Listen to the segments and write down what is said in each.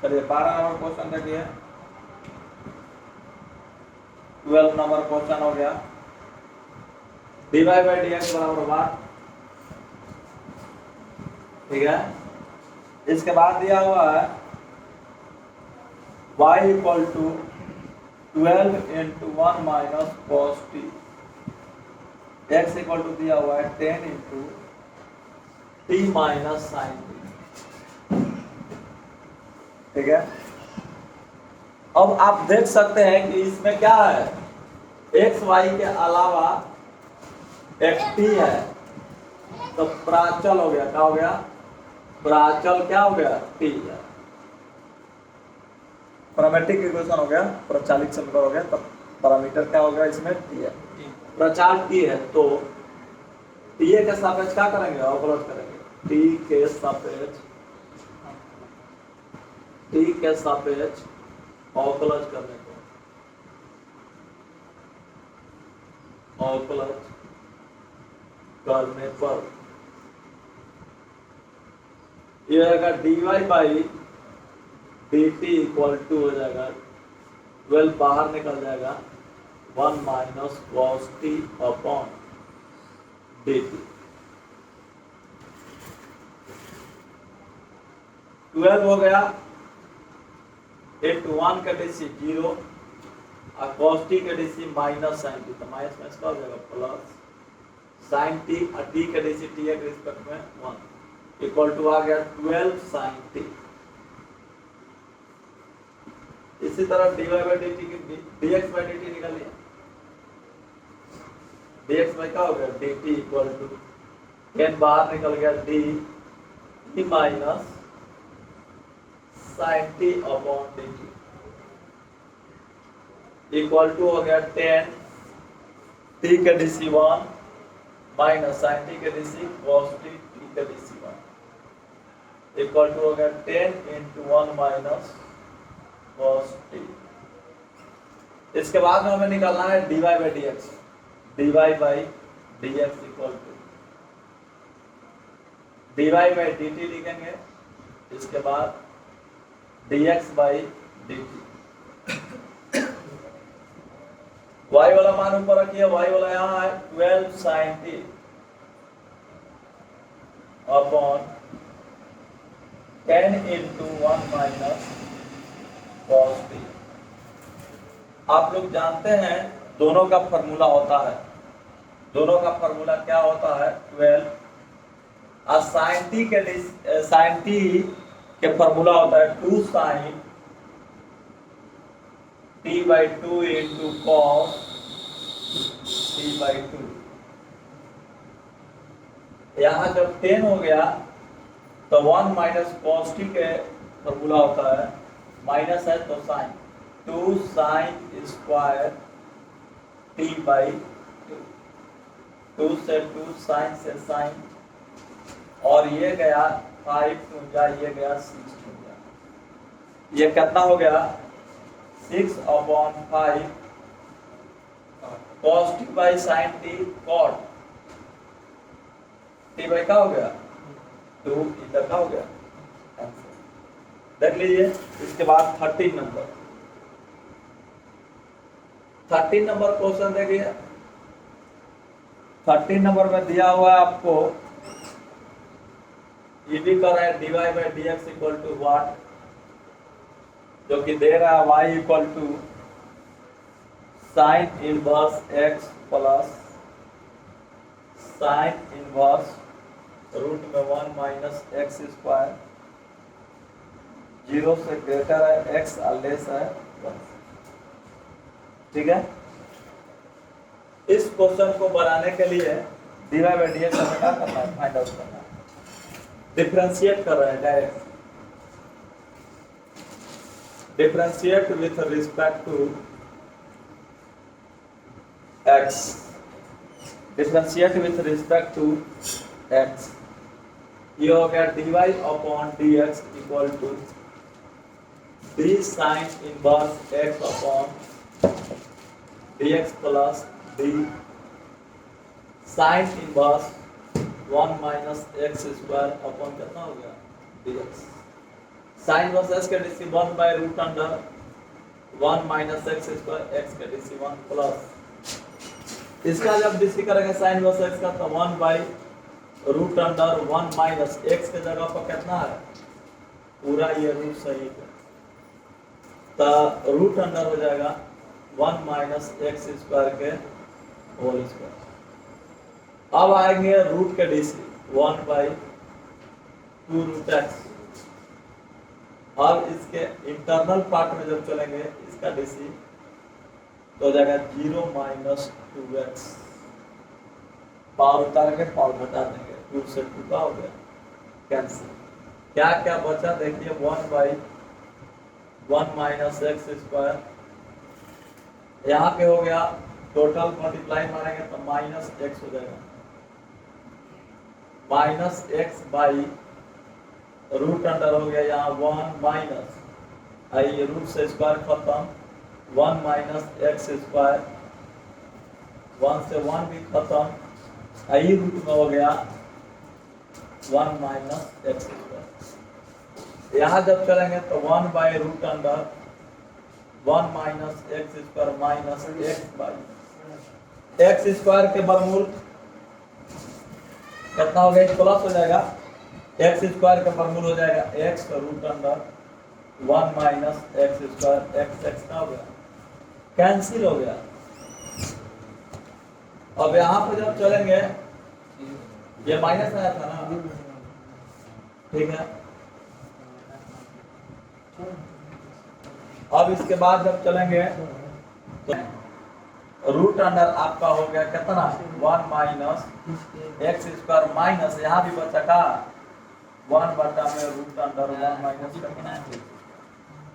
चलिए 12 number question देखिए। 12 number question हो गया dy बाई डी एक्स बराबर 1, ठीक है। इसके बाद दिया हुआ है y equal to 12 into 1 minus cos t, x equal to दिया हुआ है 10 into t minus sine t, ठीक है। अब आप देख सकते हैं कि इसमें क्या है, एक्स वाई के अलावा एक टी है, तो प्राचल हो गया, क्या हो गया, प्राचल क्या हो गया, टी है। पैरामीट्रिक इक्वेशन हो गया, प्रचालित समीकरण हो गया, तो पैरामीटर क्या हो गया इसमें, टी है, प्रचाल टी है। तो टी के सापेक्ष क्या करेंगे, अवकलन करेंगे, टी के सापेक्ष अवकलन करने को, अवकलन करने पर ये आएगा dy by d t equal to हो जाएगा 12 बाहर निकल जाएगा 1 minus cos t upon d t. 12 हो गया इंटू 1 का डीसी 0 और कॉस टी का डीसी माइनस साइन टी, तो माइनस माइनस का हो जाएगा प्लस साइन टी और टी का डीसी टी के रिस्पेक्ट में 1 इक्वल टू आ गया 12 साइन टी। इसी तरह dy बाई डी टी की dx बाई डी टी निकालिए, dx बाई क्या हो गया डी टी इक्वल टू 10 बाहर निकल गया d minus sine t upon d t equal to हो गया 10 टी का डीसी 1 माइनस साइन टी का डीसी कॉस टी का डीसी 1 इक्वल टू हो गया 10 इंटू 1 माइनस कॉस टी। इसके बाद में हमें निकालना है dy by d x, dy by d x equal to dy by d t लिखेंगे, इसके बाद dx by d t. y वाला मान ऊपर रखिए, y वाला यहाँ है 12 sine t upon 10 into 1 minus cos t. आप लोग जानते हैं दोनों का फॉर्मूला होता है, दोनों का फॉर्मूला क्या होता है 12 और साइन टी के फॉर्मूला होता है 2 sine t by 2 into cos t by 2। यहाँ जब 10 हो गया तो 1 माइनस कॉस टी के फॉर्मूला होता है, माइनस है तो sine 2 sine square t by 2 से 2 साइन से साइन, और ये गया 5 जा, ये गया 6 हो गया, ये कितना हो गया 6 upon 5 cos t by sine t cot t by क्या हो गया 2, इधर का हो गया आंसर। देख लीजिए। इसके बाद 13 नंबर क्वेश्चन देखिए। 13 नंबर में दिया हुआ है आपको, ये भी कर रहा है dy by d x equal to what, जो कि दे रहा है y equal to sine inverse x plus sine inverse root में 1 माइनस एक्स स्क्वायर, 0 से ग्रेटर है x और लेस है 1, ठीक है। इस क्वेश्चन को बनाने के लिए dy बाई डी एक्स हमें क्या करना है, फाइंड आउट करना है, डिफरेंशिएट कर रहे हैं direct, differentiate with respect to x, differentiate with respect to x। ये हो गया dy upon dx equal to d sine inverse x upon dx plus d sine inverse 1 minus x square upon कितना हो गया dx। Sine inverse x का DC 1 by root under 1 minus x square x का DC 1 plus इसका जब DC करेंगे sign inverse x का तो 1 by root under 1 minus x के जगह पर कितना है पूरा ये रूट सही है तो रूट अंडर हो जाएगा 1 माइनस एक्स स्क्वायर के होल स्क्वायर। अब आएंगे रूट के डीसी 1 बाई 2 रूट एक्स। अब इसके इंटरनल पार्ट में जब चलेंगे इसका डीसी तो हो जाएगा 0 माइनस 2x पावर उतार के पावर घटा देंगे 2 से 2 का हो गया कैंसिल। क्या क्या बचा देखिए 1 बाई 1 माइनस एक्स स्क्वायर यहाँ पे हो गया टोटल मल्टीप्लाई मारेंगे तो माइनस एक्स हो जाएगा minus x by root under हो गया यहाँ 1 माइनस आई रूट से स्क्वायर खत्म 1 माइनस एक्स स्क्वायर 1 से 1 भी खत्म आई रूट में हो गया 1 माइनस एक्स स्क्वायर। यहाँ जब चलेंगे तो 1 by root under 1 minus x square minus x by x square के वर्गमूल कितना हो गया प्लस हो जाएगा एक्स स्क्वायर का वर्गमूल हो जाएगा एक्स का root under 1 minus x square x x का हो गया कैंसिल हो गया। अब यहाँ पे जब चलेंगे ये माइनस आया था ना ठीक है। अब इसके बाद जब चलेंगे तो रूट अंडर आपका हो गया कितना 1 माइनस एक्स स्क्वायर माइनस यहाँ भी बचा का 1 बटा में रूट अंडर 1 माइनस करना है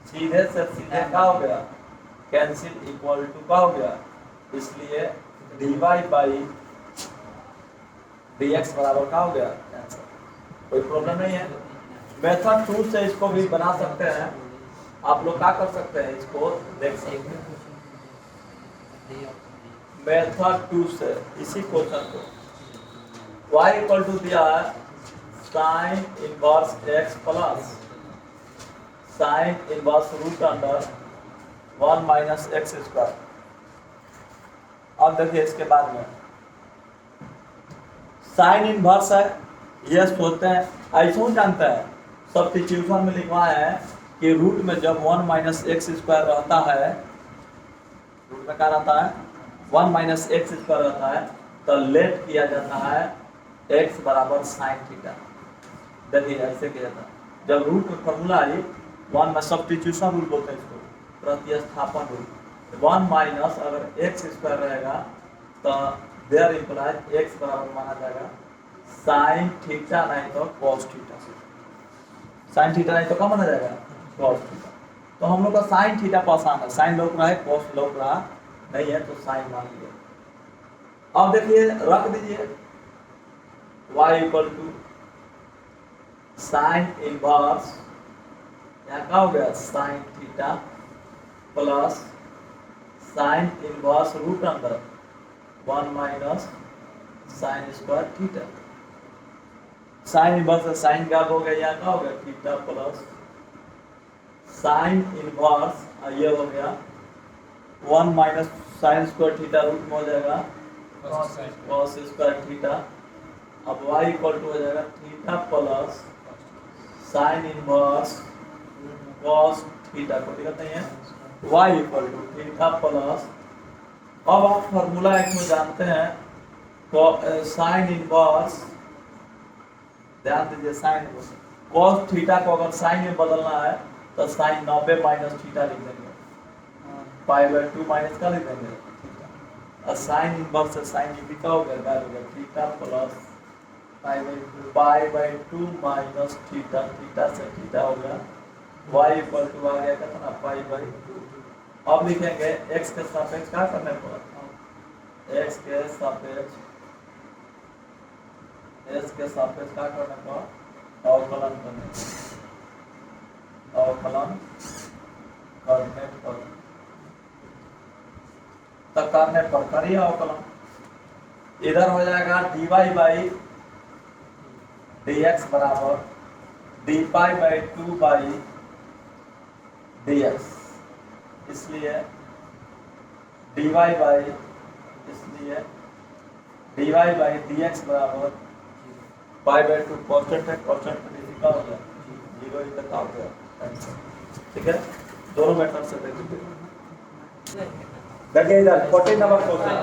सीधे से सीधे क्या हो गया कैंसिल इक्वल टू का हो गया इसलिए dy बाई dx बराबर का हो गया आंसर। कोई प्रॉब्लम नहीं है। मेथड 2 से इसको भी बना सकते हैं आप लोग क्या कर सकते हैं इसको देख सकते हैं मेथड 2 से इसी क्वेश्चन को y इक्वल टू दिया है sine inverse x plus sine inverse root under 1 minus x square. अब देखिए इसके बाद में साइन इनवर्स है ये सोचते हैं ऐसा ही जानते हैं सब्स्टिट्यूशन में लिखवाया है कि रूट में जब 1 माइनस एक्स स्क्वायर रहता है रूट में क्या रहता है 1 माइनस एक्स स्क्वायर रहता है तो लेट किया जाता है x बराबर साइन थीटा। देखिए ऐसे किया जाता है जब रूट में फॉर्मूला आई 1 में सब्स्टिट्यूशन रूल बोलते हैं इसको प्रतिस्थापन रूल 1 माइनस अगर एक्स स्क्वायर रहेगा तो देयर इंप्लाइज एक्स बराबर माना जाएगा साइन थीटा नहीं तो कॉस थीटा। साइन थीटा नहीं तो क्या माना जाएगा कॉस थीटा। तो हम लोग का साइन थीटा को आसान है साइन लौक रहा है कॉस लौक रहा नहीं है तो साइन मान लिया। अब देखिए रख दीजिए y equal to sine inverse यहाँ क्या हो गया sine theta plus sine inverse root under 1 minus sine square theta. Sine inverse से साइन क्या हो गया यहाँ क्या हो गया थीटा प्लस साइन इनवर्स ये हो गया 1 minus sine square theta root में हो जाएगा कॉस स्क्वायर थीटा। अब y इक्वल टू हो जाएगा theta plus sine inverse cos theta. कोई दिक्कत नहीं है y equal to theta plus अब आप फॉर्मूला एक में जानते हैं तो साइन इनवर्स ध्यान दीजिए साइन कॉस थीटा को अगर साइन में बदलना है तो साइन 90 माइनस थीटा लिख देंगे पाई बाय 2 माइनस का लिख देंगे और साइन इनवर्स से साइन ये क्या हो गया theta plus pi by 2 minus theta theta से थीटा हो गया y इक्वल टू आ गया कितना पाई बाय 2। अब लिखेंगे x के सापेक्ष क्या करने पर x के सापेक्ष s के सापेक्ष क्या करने पर अवकलन करने पर करिए अवकलन इधर हो जाएगा dy बाई dx बराबर dy बाई 2 बाई dx, इसलिए dy बाई, इसलिए dy बाई dx बराबर पाई बाई 2 कांस्टेंट है, कांस्टेंट का डिग्री का हो गया 0 तक आ गया। ठीक है, दोनों मेथड से देखिए। देखिए इधर 40 नंबर क्वेश्चन,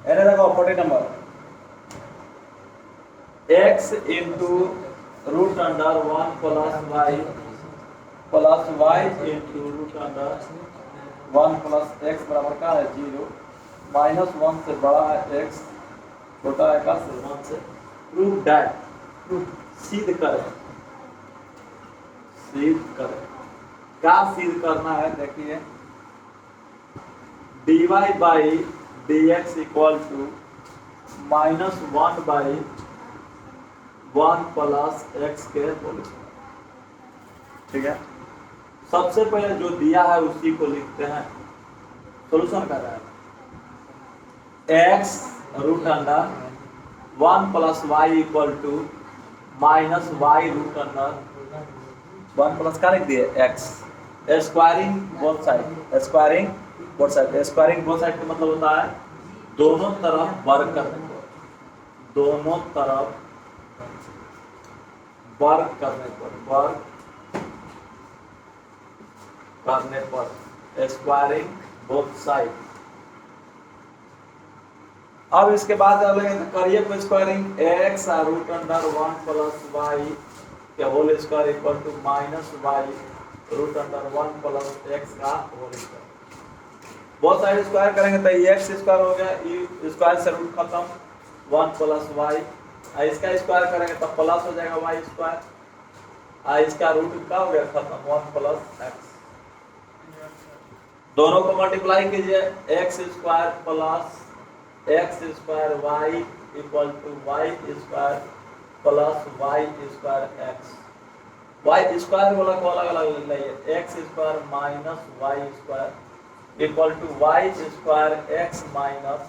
एने देखो 40 number, x into root under 1 plus y into root under 1 plus x बराबर का है 0, -1 से बड़ा है x, छोटा है का से 1 से, प्रूव दैट, सिद्ध करें, सिद्ध करें, क्या सिद्ध करना है देखिए, dy by dx equal to -1 by 1 plus x के होल। ठीक है, सबसे पहले जो दिया है उसी को लिखते हैं, सोल्यूशन कर रहा है, x root under 1 plus y equal to minus y root under 1 plus क्या लिख दिए x, squaring both side, squaring both side, squaring both side का मतलब होता है दोनों तरफ वर्ग करने को, दोनों तरफ वर्ग करने पर, वर्ग करने पर, स्क्वायरिंग बोथ साइड। अब इसके बाद करिए को squaring x root under 1 plus y के whole square equal to minus y root under 1 plus x का whole square. Both side square करेंगे तो ये x स्क्वायर हो गया, ये स्क्वायर से रूट खत्म, 1 प्लस y, इसका स्क्वायर करेंगे तो प्लस हो जाएगा y स्क्वायर, इसका रूट का हो गया खत्म 1 प्लस x, दोनों को मल्टीप्लाई कीजिए, x square plus x square y equal to y square plus y square x, y square वाला को अलग अलग लाइए, x square minus y square equal to y square x minus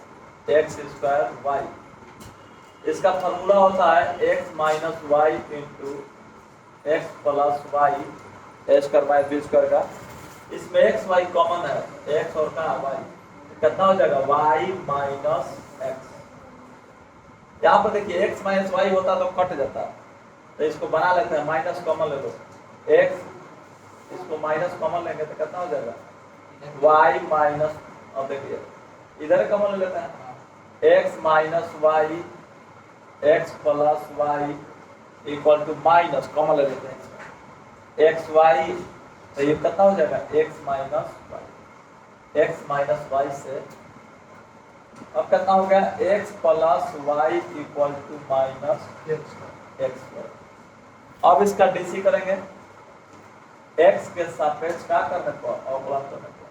x square y। इसका formula होता है x minus y into x plus y square minus b square का, इसमें x y कॉमन है, x और का y, कितना हो जाएगा y माइनस x। यहाँ पर देखिए x माइनस y होता तो कट जाता, तो इसको बना लेते हैं, माइनस कॉमन ले लो, x इसको माइनस कॉमन लेंगे तो कितना हो जाएगा y माइनस, अब देखिए इधर कॉमन ले लेते हैं, x minus y x plus y equal to minus common ले लेते हैं x y, तो ये कितना हो जाएगा x minus y, x minus y से अब कितना हो गया x plus y equal to minus x। अब इसका डीसी करेंगे, x के सापेक्ष क्या करने पर, अवकलन करने पर,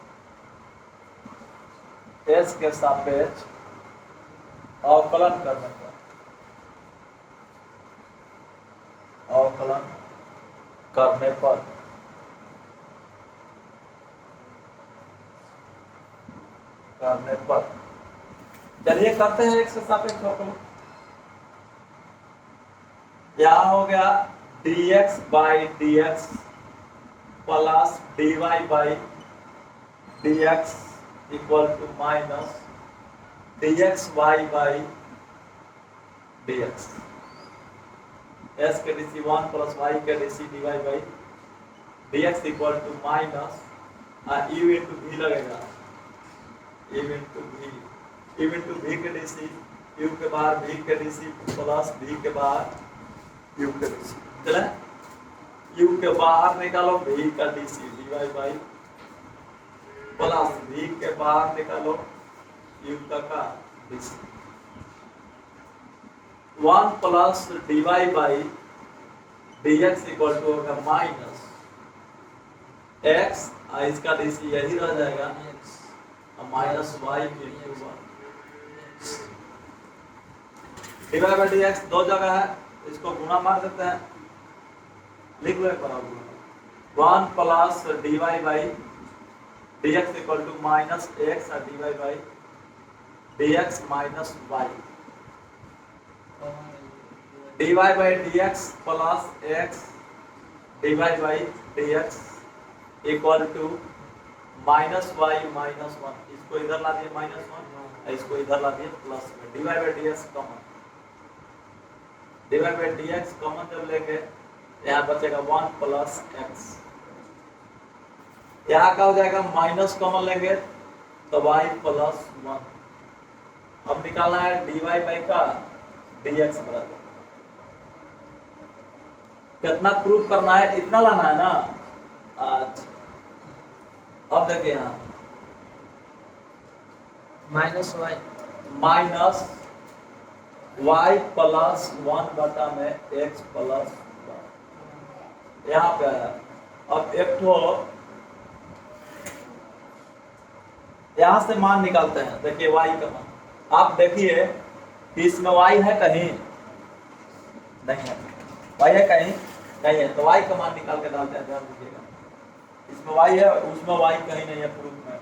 s के सापेक्ष अवकलन करने पर, अवकलन करने पर चलिए करते हैं x के सापेक्ष अवकलन। यहाँ हो गया dx by dx plus dy by dx equal to minus dx y by dx, s के डीसी 1 प्लस y के DC dy by dx equal to minus u into v लगेगा, u इंटू v के DC, u के बाहर v के DC plus v के बाहर u के डीसी, चले u के बाहर निकालो v का DC dy by plus v के बाहर निकालो u का DC, 1 plus dy by dx equal to होगा माइनस x, इसका डीसी यही रह जाएगा minus y into 1, dy by dx दो जगह है, इसको गुणा मार देते हैं, लिख लो एक बार, 1 plus dy by dx equal to minus x और dy by dx minus y, dy by dx plus x dy by dx equal to minus y minus one, इसको इधर ला दिए माइनस वन, इसको इधर ला दिए प्लस में, d y by d x common, d y by d x common जब लेंगे यहाँ बचेगा वन प्लस एक्स, यहाँ का हो जाएगा माइनस कॉमन लेंगे तो वाई प्लस वन। अब निकालना है डी वाई बाई का डी एक्स बराबर, कितना प्रूफ करना है, इतना लाना है ना आज। अब देखिए यहाँ माइनस वाई प्लस वन बटा में एक्स प्लस वन, यहाँ पे आया। अब एक तो यहाँ से मान निकालते हैं, देखिए वाई का मान, आप देखिए कि इसमें वाई है कहीं नहीं है, वाई है कहीं नहीं है, तो वाई का मान निकाल के डालते हैं, ध्यान दीजिएगा। इसमें वाई है, उसमें वाई कहीं नहीं है प्रूफ में,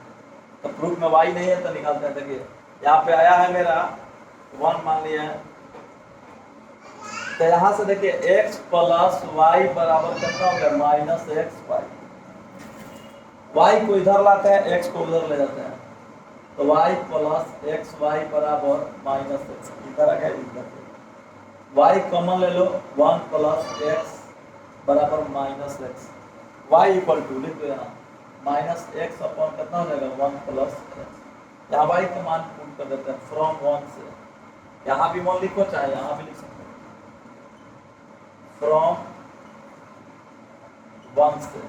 तो प्रूफ में वाई नहीं है तो निकालते हैं। देखिए यहाँ पे आया है मेरा वन मान लिया है, तो यहाँ से देखिए x प्लस वाई बराबर कितना हो गया माइनस एक्स वाई, वाई को इधर लाते हैं x को उधर ले जाते हैं, तो y प्लस एक्स वाई बराबर माइनस एक्स, इधर आ गया इधर, y कॉमन ले लो, वन प्लस एक्स बराबर minus x, y equal to लिख दो यहाँ माइनस एक्स अपॉन कितना हो जाएगा वन प्लस एक्स, यहाँ y का मान पुट कर देते हैं फ्रॉम वन से, यहाँ भी वन लिखो चाहे यहाँ भी लिख सकते हैं, फ्रॉम वन से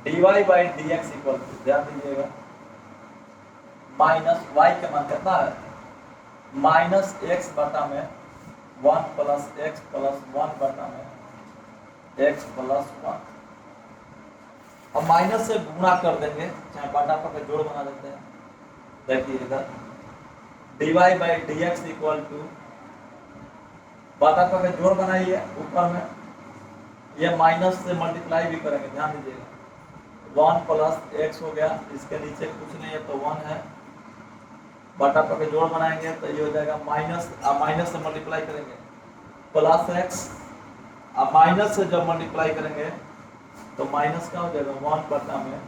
d y by d x equal to, ध्यान दीजिएगा माइनस वाई का मान कितना है माइनस एक्स बटा में one plus x plus one बटा में एक्स प्लस वन। अब माइनस से गुणा कर देंगे, चाहे बटा पर जोड़ बना देते हैं, देखिए इधर d y by d x equal to बटा पर जोड़ बनाइए ऊपर में, ये माइनस से मल्टीप्लाई भी करेंगे, ध्यान दीजिएगा वन प्लस एक्स हो गया, इसके नीचे कुछ नहीं है तो वन है, बटा पर जोड़ बनाएंगे तो ये हो जाएगा माइनस, अब माइनस से मल्टीप्लाई करेंगे प्लस एक्स, अब माइनस से जब मल्टीप्लाई करेंगे तो माइनस का हो जाएगा वन बटा में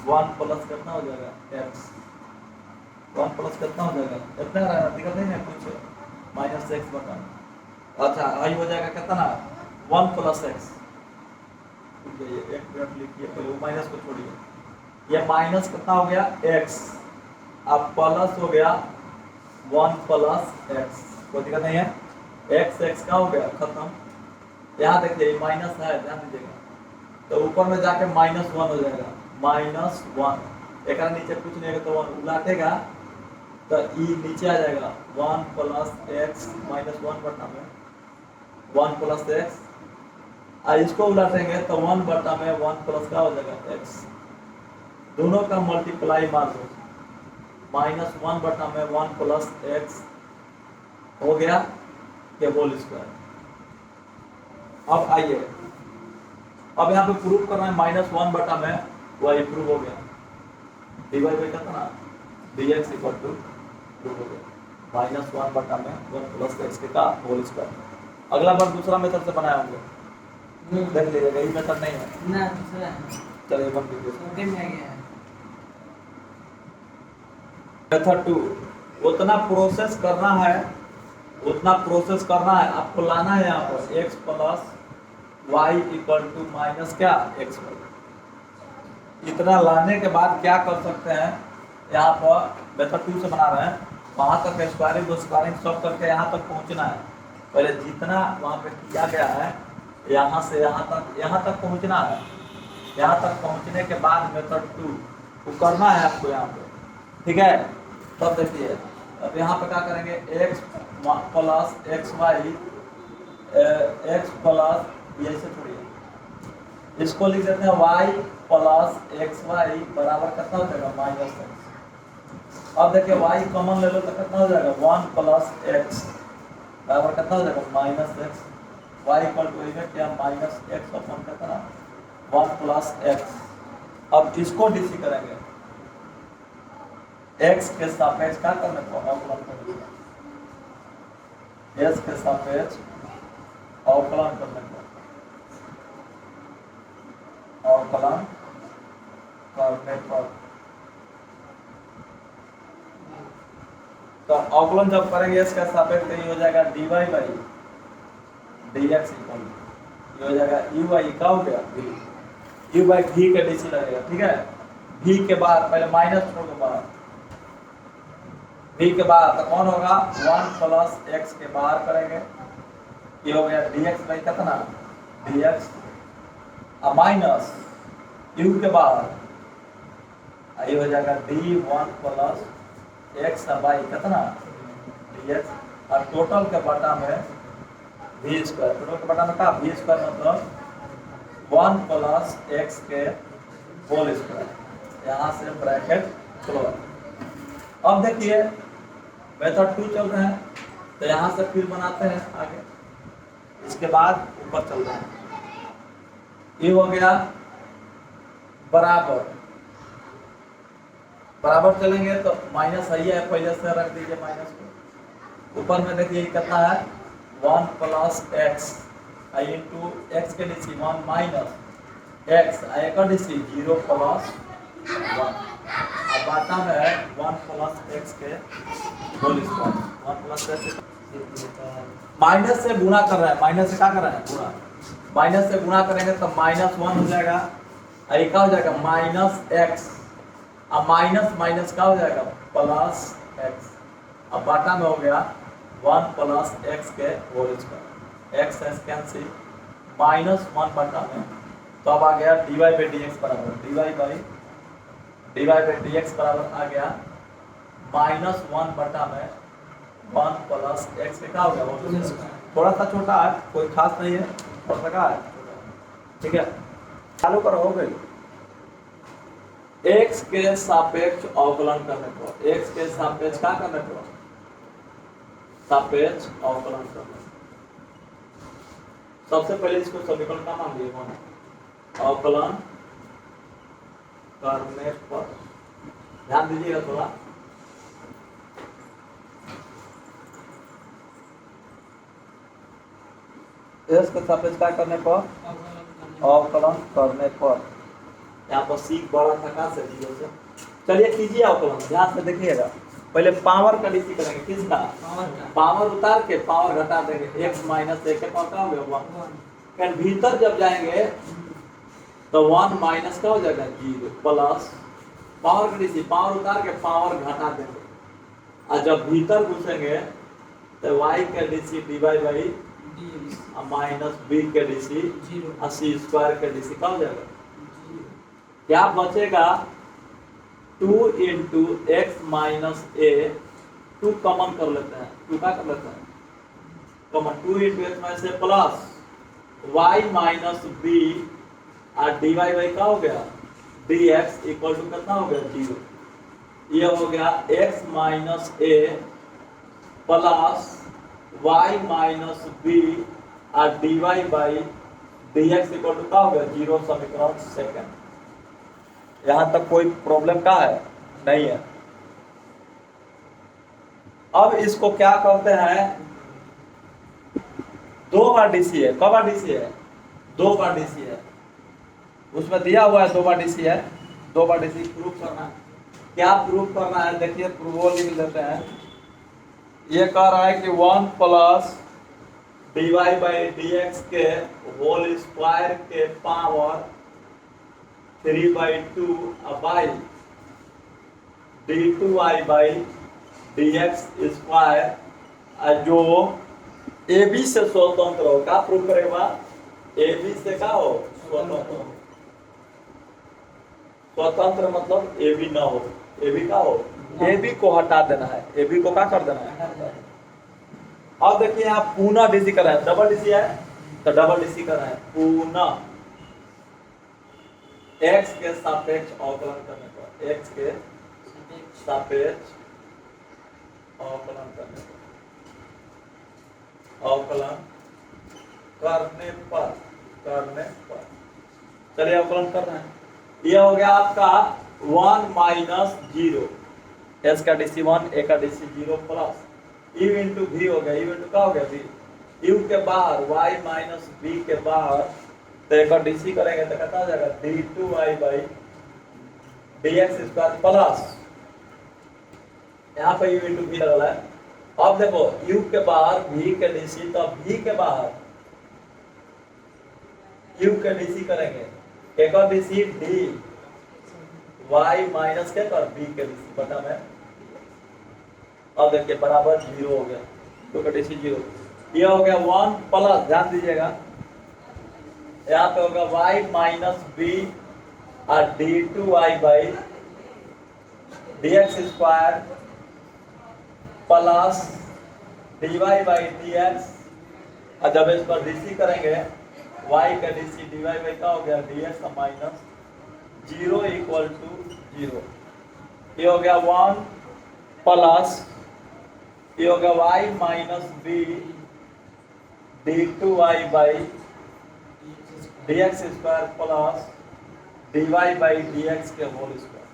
वन प्लस कितना हो जाएगा एक्स, वन प्लस कितना हो जाएगा इतना रहना, दिक्कत नहीं है कुछ, माइनस एक्स बटा में, अच्छा आई हो जाएगा कितना वन प्लस एक्स, एक मिनट लिखिए पहले, वो माइनस को छोड़िए, ये माइनस कितना हो गया एक्स, अब प्लस हो गया वन प्लस एक्स, कोई दिक्कत नहीं है, एक्स एक्स का हो गया खत्म। यहाँ देखिए माइनस है, ध्यान दीजिएगा, तो ऊपर में जाके माइनस वन हो जाएगा, माइनस वन, एक नीचे कुछ नहीं है तो वन उलाटेगा तो ई नीचे आ जाएगा one plus x minus one बटा में वन प्लस एक्स, इसको उलटेंगे तो वन बटा में वन प्लस का हो जाएगा एक्स, दोनों का मल्टीप्लाई मार दो, माइनस वन बटा में वन प्लस एक्स हो गया के होल स्क्वायर। अब आइए, अब यहाँ पे प्रूफ करना है माइनस वन बटा में वही प्रूफ हो गया, डी वाई बाई कितना d x equal to proof हो गया माइनस वन बटा में वन प्लस एक्स के का होल स्क्वायर। अगला बार दूसरा मेथड से बनाए होंगे, देख लीजिएगा, ये मेथड नहीं है ना दूसरा है, चलिए बन लीजिए छोटे में आ गया है। मेथड टू, उतना प्रोसेस करना है, उतना प्रोसेस करना है, आपको लाना है यहाँ पर x plus y equal to minus क्या एक्स वाई। इतना लाने के बाद क्या कर सकते हैं, यहाँ पर मेथड टू से बना रहे हैं, वहाँ तक स्क्वायरिंग सब करके यहाँ तक पहुँचना है, पहले जितना वहाँ पे किया गया है यहाँ से यहाँ तक पहुँचना है, यहाँ तक पहुँचने के बाद मेथड टू को करना है आपको यहाँ पे, ठीक है। तब देखिए अब यहाँ पे क्या करेंगे, x plus x y, x plus ये से छोड़िए, इसको लिख देते हैं वाई प्लस एक्स वाई बराबर कितना हो जाएगा माइनस एक्स। अब देखिए वाई कॉमन ले लो तो कितना हो जाएगा वन प्लस एक्स बराबर कितना हो जाएगा minus x, y equal to क्या माइनस एक्स अपॉन कितना वन प्लस एक्स। अब इसको डीसी करेंगे, एक्स के सापेक्ष क्या करने को अवकलन करेंगे, एक्स के सापेक्ष अवकलन करने को, अवकलन अवकलन करने पर। तो अवकलन जब करेंगे इसका सापेक्ष तो ये हो जाएगा dy बाई dx इक्वल ये हो जाएगा u बाई क्या हो गया v, u बाई v के dc लगेगा, ठीक है। v के बाद पहले माइनस छोड़ दो बाहर, v के बाद तो कौन होगा 1 प्लस x के बाहर करेंगे, ये हो गया dx बाई कितना dx और माइनस u के बाद ये हो जाएगा d1 प्लस x बाई कितना dx और टोटल के बटा में v स्क्वायर, टोटल के बटा में का v स्क्वायर मतलब 1 प्लस x के होल स्क्वायर, यहाँ से ब्रैकेट क्लोज। अब देखिए मेथड 2 चल रहे हैं तो यहाँ से फिर बनाते हैं आगे, इसके बाद ऊपर चल रहे हैं, ये हो गया बराबर बराबर चलेंगे तो माइनस है पहले से रख दीजिए माइनस को, ऊपर में देखिए कितना है 1 प्लस एक्स इंटू एक्स के डीसी 1 माइनस एक्स का डीसी 0 प्लस 1 और बाटा में है 1 प्लस एक्स के whole square 1 plus x minus से गुणा कर रहे हैं, माइनस से क्या कर रहे हैं गुणा, माइनस से गुणा करेंगे तो माइनस 1 हो जाएगा, क्या हो जाएगा माइनस एक्स अब माइनस माइनस क्या हो जाएगा प्लस एक्स, अब बाटा में हो गया 1 प्लस एक्स के whole square, x x cancel minus 1 बाटा में, तो अब आ गया dy बाई dx बराबर dy बाई dx बराबर आ गया माइनस 1 बटा में 1 प्लस एक्स क्या हो गया, थोड़ा सा छोटा है कोई खास नहीं है, थोड़ा सा क्या है, ठीक है। चालू करो, हो गई। x के सापेक्ष अवकलन करने पर, x के सापेक्ष क्या करने पर, सापेक्ष अवकलन करने, सबसे पहले इसको समीकरण का मान लिए अवकलन करने पर, ध्यान दीजिएगा थोड़ा, x के सापेक्ष क्या करने पर अवकलन करने पर, यहाँ पर सीख बड़ा था कहाँ से 0 से, चलिए कीजिए अवकलन, ध्यान से देखिएगा, पहले पावर का डीसी करेंगे, किसका पावर उतार के पावर घटा देंगे, x माइनस एक के पावर का हो गया 1, फिर भीतर जब जाएंगे तो 1 माइनस का हो जाएगा 0 प्लस पावर का डीसी, पावर उतार के पावर घटा देंगे, और जब भीतर घुसेंगे तो y के DC dy by minus b के डीसी और c स्क्वायर के डीसी का हो जाएगा, क्या बचेगा 2 इंटू एक्स माइनस ए, 2 कॉमन कर लेते हैं, 2 का कर लेते हैं common, 2 into x minus a plus y minus b और डी वाई बाई का हो गया डी एक्स इक्वल टू कितना हो गया 0, ये हो गया x minus a plus y minus b और d y by d x equal to क्या हो गया 0, समीकरण सेकंड। यहां तक कोई प्रॉब्लम का है नहीं है। अब इसको क्या करते हैं, 2 बार डीसी है, कब बार डीसी है 2 बार डीसी है, उसमें दिया हुआ है 2 बार डीसी है, 2 बार डीसी प्रूफ करना है, क्या प्रूफ करना है देखिए, प्रूफ लिख लेते हैं, ये कह रहा है कि 1 प्लस dy बाई dx के होल स्क्वायर के power 3/2 by d2y by dx square, जो AB से स्वतंत्र हो, क्या प्रूफ करेगा AB से क्या हो स्वतंत्र, स्वतंत्र मतलब AB ना हो, AB का हो, AB को हटा देना है, AB को क्या कर देना है। अब देखिए यहाँ पुनः डीसी कर रहे हैं, डबल डीसी है तो डबल डीसी कर रहे हैं, पुनः x के सापेक्ष अवकलन करने पर, x के सापेक्ष अवकलन करने पर, अवकलन करने पर चलिए अवकलन कर रहे हैं, यह हो गया आपका 1 माइनस 0, s का डीसी 1 a का DC 0 plus u into v हो गया, u इंटू क्या हो गया v, u के बाहर y माइनस b के बाहर तो एक बार डीसी करेंगे तो कितना आ जाएगा d2y by dx square plus यहाँ पे u इंटू v लगल है। अब देखो u के बाहर v के डीसी, तो v के बाहर u के डीसी करेंगे, एक और डीसी d y माइनस के कर v के डीसी बटा में। अब देखिए बराबर 0 हो गया, तो का डीसी 0, ये हो गया 1 प्लस, ध्यान दीजिएगा यहाँ पे होगा y माइनस b और d2y by dx square plus dy by dx, और जब इस पर डीसी करेंगे y का डीसी dy बाई क्या हो गया dx का माइनस 0 इक्वल टू 0। ये हो गया 1 प्लस, ये हो गया y minus b d2y by dx square plus dy by dx के होल स्क्वायर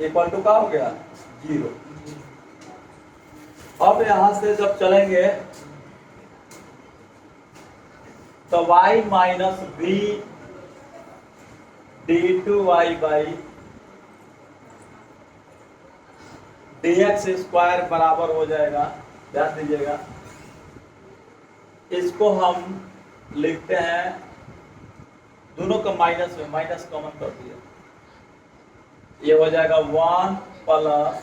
इक्वल टू क्या हो गया 0। अब यहां से जब चलेंगे तो y minus b d2y by dx square बराबर हो जाएगा, ध्यान दीजिएगा इसको हम लिखते हैं दोनों का माइनस में, माइनस कॉमन कर दिया, ये हो जाएगा 1 प्लस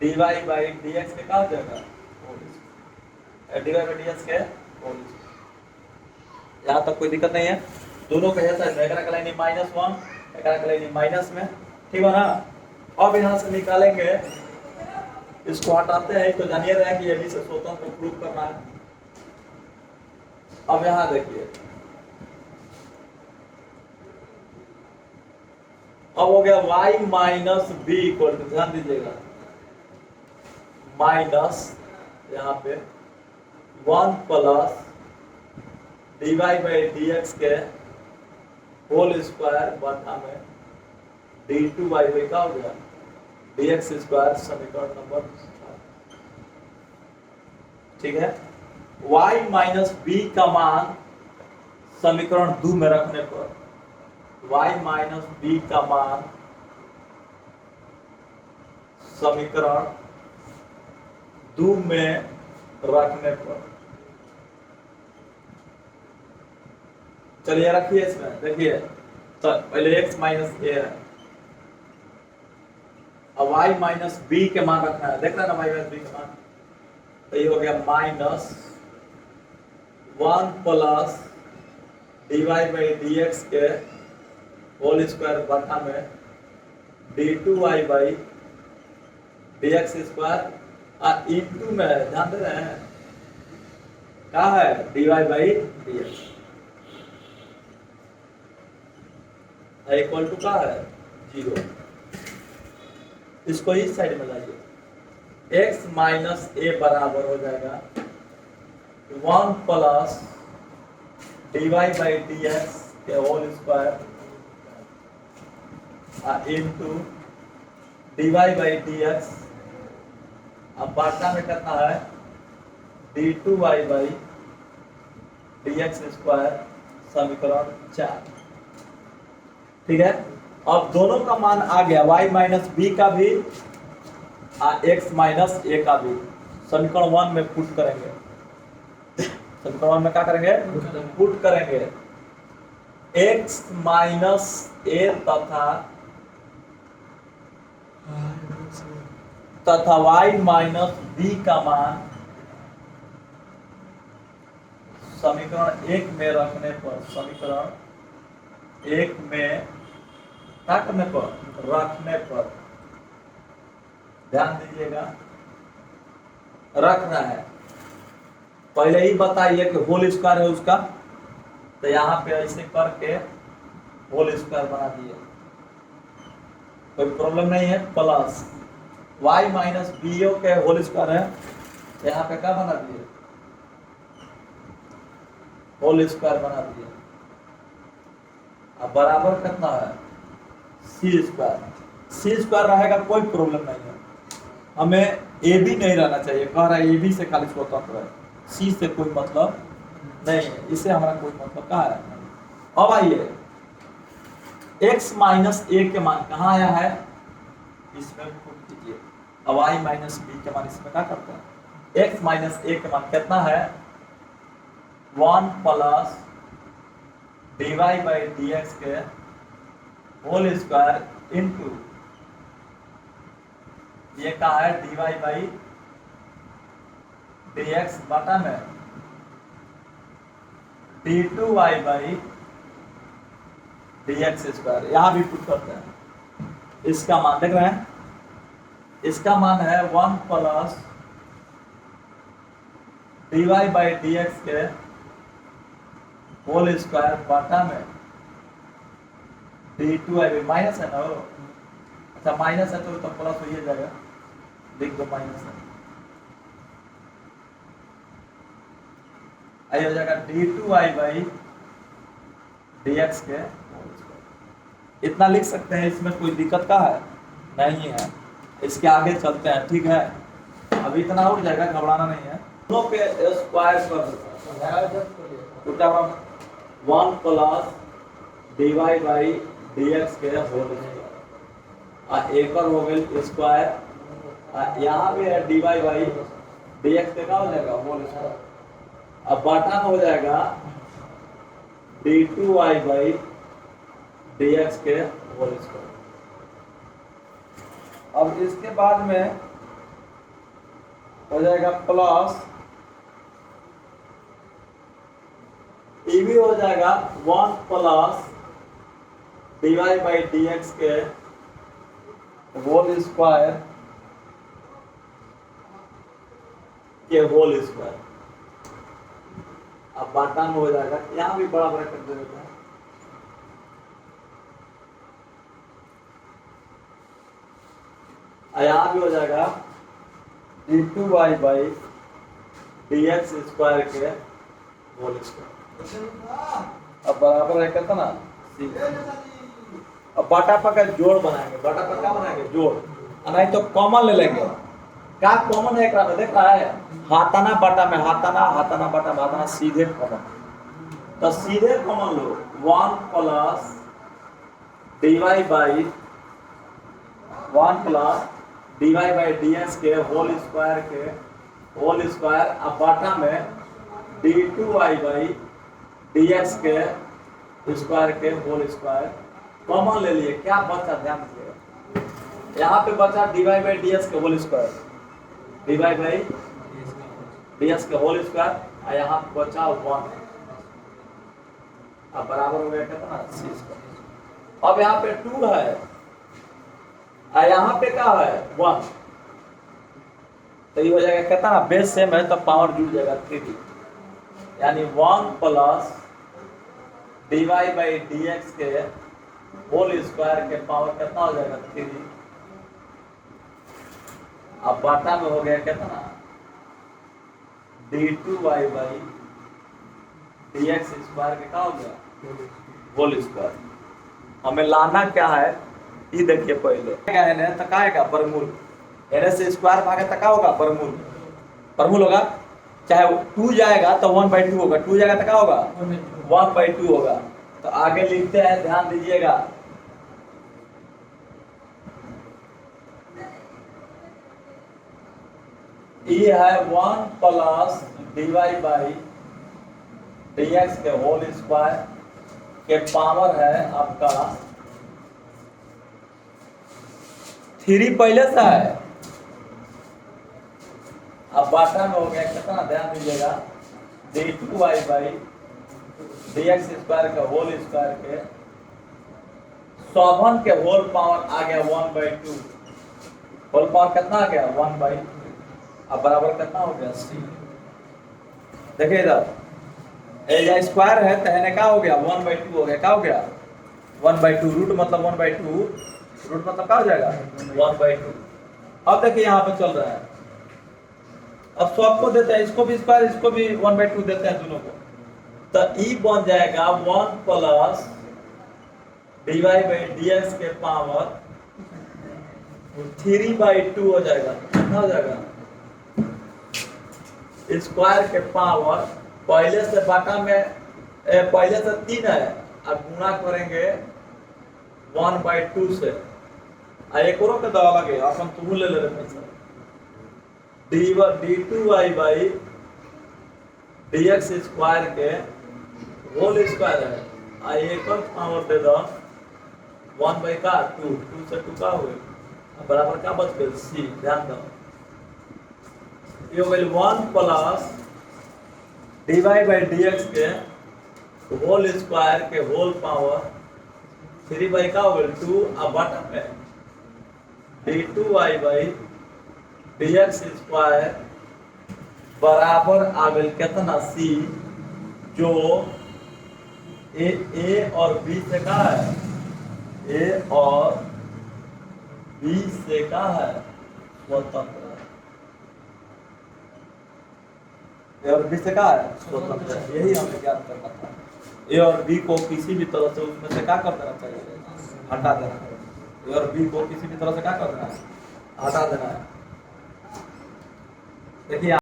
dy बाई dx के क्या हो जाएगा dy बाई dx के होल। यहाँ तक कोई दिक्कत नहीं है, दोनों का ऐसा है, एक लाइन माइनस 1 एक लाइन माइनस में, ठीक है ना। अब यहाँ से निकालेंगे, इसको हटाते हैं, तो जानिए रहे कि ये भी से स्वतंत्र प्रूफ करना है। अब यहाँ देखिए, अब हो गया y minus b equal to, ध्यान दीजिएगा माइनस यहाँ पे 1 प्लस dy बाई dx के होल स्क्वायर बटा में d2y बाई क्या हो गया dx स्क्वायर, समीकरण नंबर 4, ठीक है। y माइनस b का मान समीकरण 2 में रखने पर, y माइनस b का मान समीकरण 2 में रखने पर, चलिए रखिए इसमें, देखिए तो पहले x माइनस a है, अब y माइनस b के मान रखना है, देख रहे हैं ना y माइनस b के मान, तो ये हो गया minus 1 plus dy by dx के होल स्क्वायर बटा में d2y बाई dx स्क्वायर, और इनटू में ध्यान दे रहे हैं क्या है dy by dx equal to क्या है 0। इसको इस साइड में लाइए, x माइनस a बराबर हो जाएगा 1 प्लस dy बाई dx के whole square into dy by dx, अब बाटा में करना है d2y बाई dx स्क्वायर, समीकरण 4, ठीक है। अब दोनों का मान आ गया, y माइनस बी का भी x माइनस a का भी, समीकरण 1 में पुट करेंगे, समीकरण 1 में क्या करेंगे पुट करेंगे, x माइनस a तथा y माइनस b का मान समीकरण 1 में रखने पर, समीकरण 1 में क्या करने पर रखने पर, ध्यान दीजिएगा रखना है, पहले ही बताइए कि होल स्क्वायर है उसका, तो यहाँ पे ऐसे करके होल स्क्वायर बना दिए, कोई प्रॉब्लम नहीं है। प्लस y माइनस बी के होल स्क्वायर है, यहाँ पे क्या बना दिए होल स्क्वायर बना दिए, अब बराबर कितना है सी स्क्वायर रहेगा, कोई प्रॉब्लम नहीं है, हमें ए बी नहीं रहना चाहिए, कह रहा है ए बी से खाली स्वतंत्र है, सी से कोई मतलब नहीं है, इससे हमारा कोई मतलब कहाँ है। अब आइए x माइनस ए के मान कहाँ आया है, इसमें पुट कीजिए। अब y माइनस बी के मान इसमें क्या करते हैं, x माइनस ए के मान कितना है 1 प्लस dy बाई dx के होल स्क्वायर इंटू ये कहा है dy बाई dx बटा में d2y बाई dx स्क्वायर, यहां भी पुट करते हैं। इसका मान देख रहे हैं, इसका मान है 1 प्लस dy बाई dx के होल स्क्वायर बटा में d2y माइनस है ना, अच्छा माइनस है तो प्लस हो ही जाएगा, लिख दो माइनस है, आई हो जाएगा d2y बाई dx के, इतना लिख सकते हैं। इसमें कोई दिक्कत का है नहीं है। इसके आगे चलते हैं, ठीक है, अभी इतना उठ जाएगा, घबराना नहीं है। दोनों पे स्क्वायर कर देते हैं, 1 प्लस dy बाई dx के होल स्क्वायर, एक और हो गई स्क्वायर, यहाँ भी है dy बाई dx के क्या हो जाएगा होल स्क्वायर, अब बटा हो जाएगा d2y बाई dx के होल स्क्वायर। अब इसके बाद में हो जाएगा प्लस ये भी हो जाएगा 1 प्लस dy बाई dx के होल स्क्वायर के होल स्क्वायर, अब बाटा में हो जाएगा, यहाँ भी बड़ा ब्रैकेट दे देते हैं, यहाँ भी हो जाएगा d2y बाई dx स्क्वायर के होल स्क्वायर, अब बराबर है कितना c। अब बाटा का जोड़ बनाएंगे, बाटा का क्या बनाएंगे जोड़, नहीं तो कॉमन ले लेंगे, क्या कॉमन है एक देख रहा है, हाथाना बाटा में हाथाना, हाथाना बाटा में हाथाना, सीधे कॉमन, तो सीधे common low 1 plus dy by 1 plus dy by dx के होल स्क्वायर, अब बाटा में d2y बाई dx के स्क्वायर के होल स्क्वायर, कॉमन ले लिए, क्या बचा ध्यान दीजिएगा, यहाँ पे बचा dy बाई dx के whole square, dy by dx के होल स्क्वायर, और यहाँ पे बचा 1, अब बराबर हो गया कितना c स्क्वायर। अब यहाँ पे 2 है और यहाँ पे क्या है 1, तो ये हो जाएगा कितना, बेस सेम है तो पावर जुड़ जाएगा 3, यानी 1 प्लस dy बाई dx के होल स्क्वायर के पावर कितना हो जाएगा 3, अब बाटा में हो गया कितना d2y बाई dx स्क्वायर के क्या हो गया होल स्क्वायर। हमें लाना क्या है ये देखिए, पहले क्या है तो क्या आएगा वर्गमूल, एन से स्क्वायर भागे तो क्या होगा वर्गमूल होगा, चाहे 2 जाएगा तो 1/2 होगा, 2 जाएगा तो क्या होगा 1/2 होगा। तो आगे लिखते हैं, ध्यान दीजिएगा, ये है 1 प्लस dy बाई dx के होल स्क्वायर के पावर है आपका 3 पहले से है, अब बाटा में हो गया कितना, ध्यान दीजिएगा d2y बाई dx स्क्वायर के होल स्क्वायर के 7 के होल पावर आ गया 1/2, होल पावर कितना आ गया 1/2, अब बराबर कितना हो गया c। देखिए इधर एरिया स्क्वायर है तो एने क्या हो गया 1/2 हो गया, क्या हो गया 1/2, रूट मतलब 1/2, रूट मतलब क्या हो जाएगा 1/2। अब देखिए यहाँ पे चल रहा है, अब सबको देते हैं, इसको भी स्क्वायर इसको भी 1/2 देते हैं दोनों को, तो ई बन जाएगा 1 प्लस dy बाई dx के पावर 3/2 हो जाएगा, कितना हो जाएगा स्क्वायर के पावर पहले से बाटा में पहले से 3 है, अब गुणा करेंगे 1/2 से। आ एक और के दवा लगे अपन तू ले ले पैसा d2y बाई dx स्क्वायर के होल स्क्वायर है। आ एक और पावर दे दो 1/2 2 से 2 का हुए बराबर का बच गया c। ध्यान दो ये हो गया 1 प्लस dy बाई dx के होल स्क्वायर के होल पावर 3 बाई का हो गया 2 अब बटा में d2y बाई dx स्क्वायर बराबर आ गया कितना c, जो a और b से का है, a और b से का है स्वतंत्र है। a और b से का है स्वतंत्र है। यही हमें ज्ञात करना था। a और b को किसी भी तरह से उसमें से क्या कर देना चाहिए, हटा देना है। a और b को किसी भी तरह से क्या कर देना है, हटा देना है। देखिए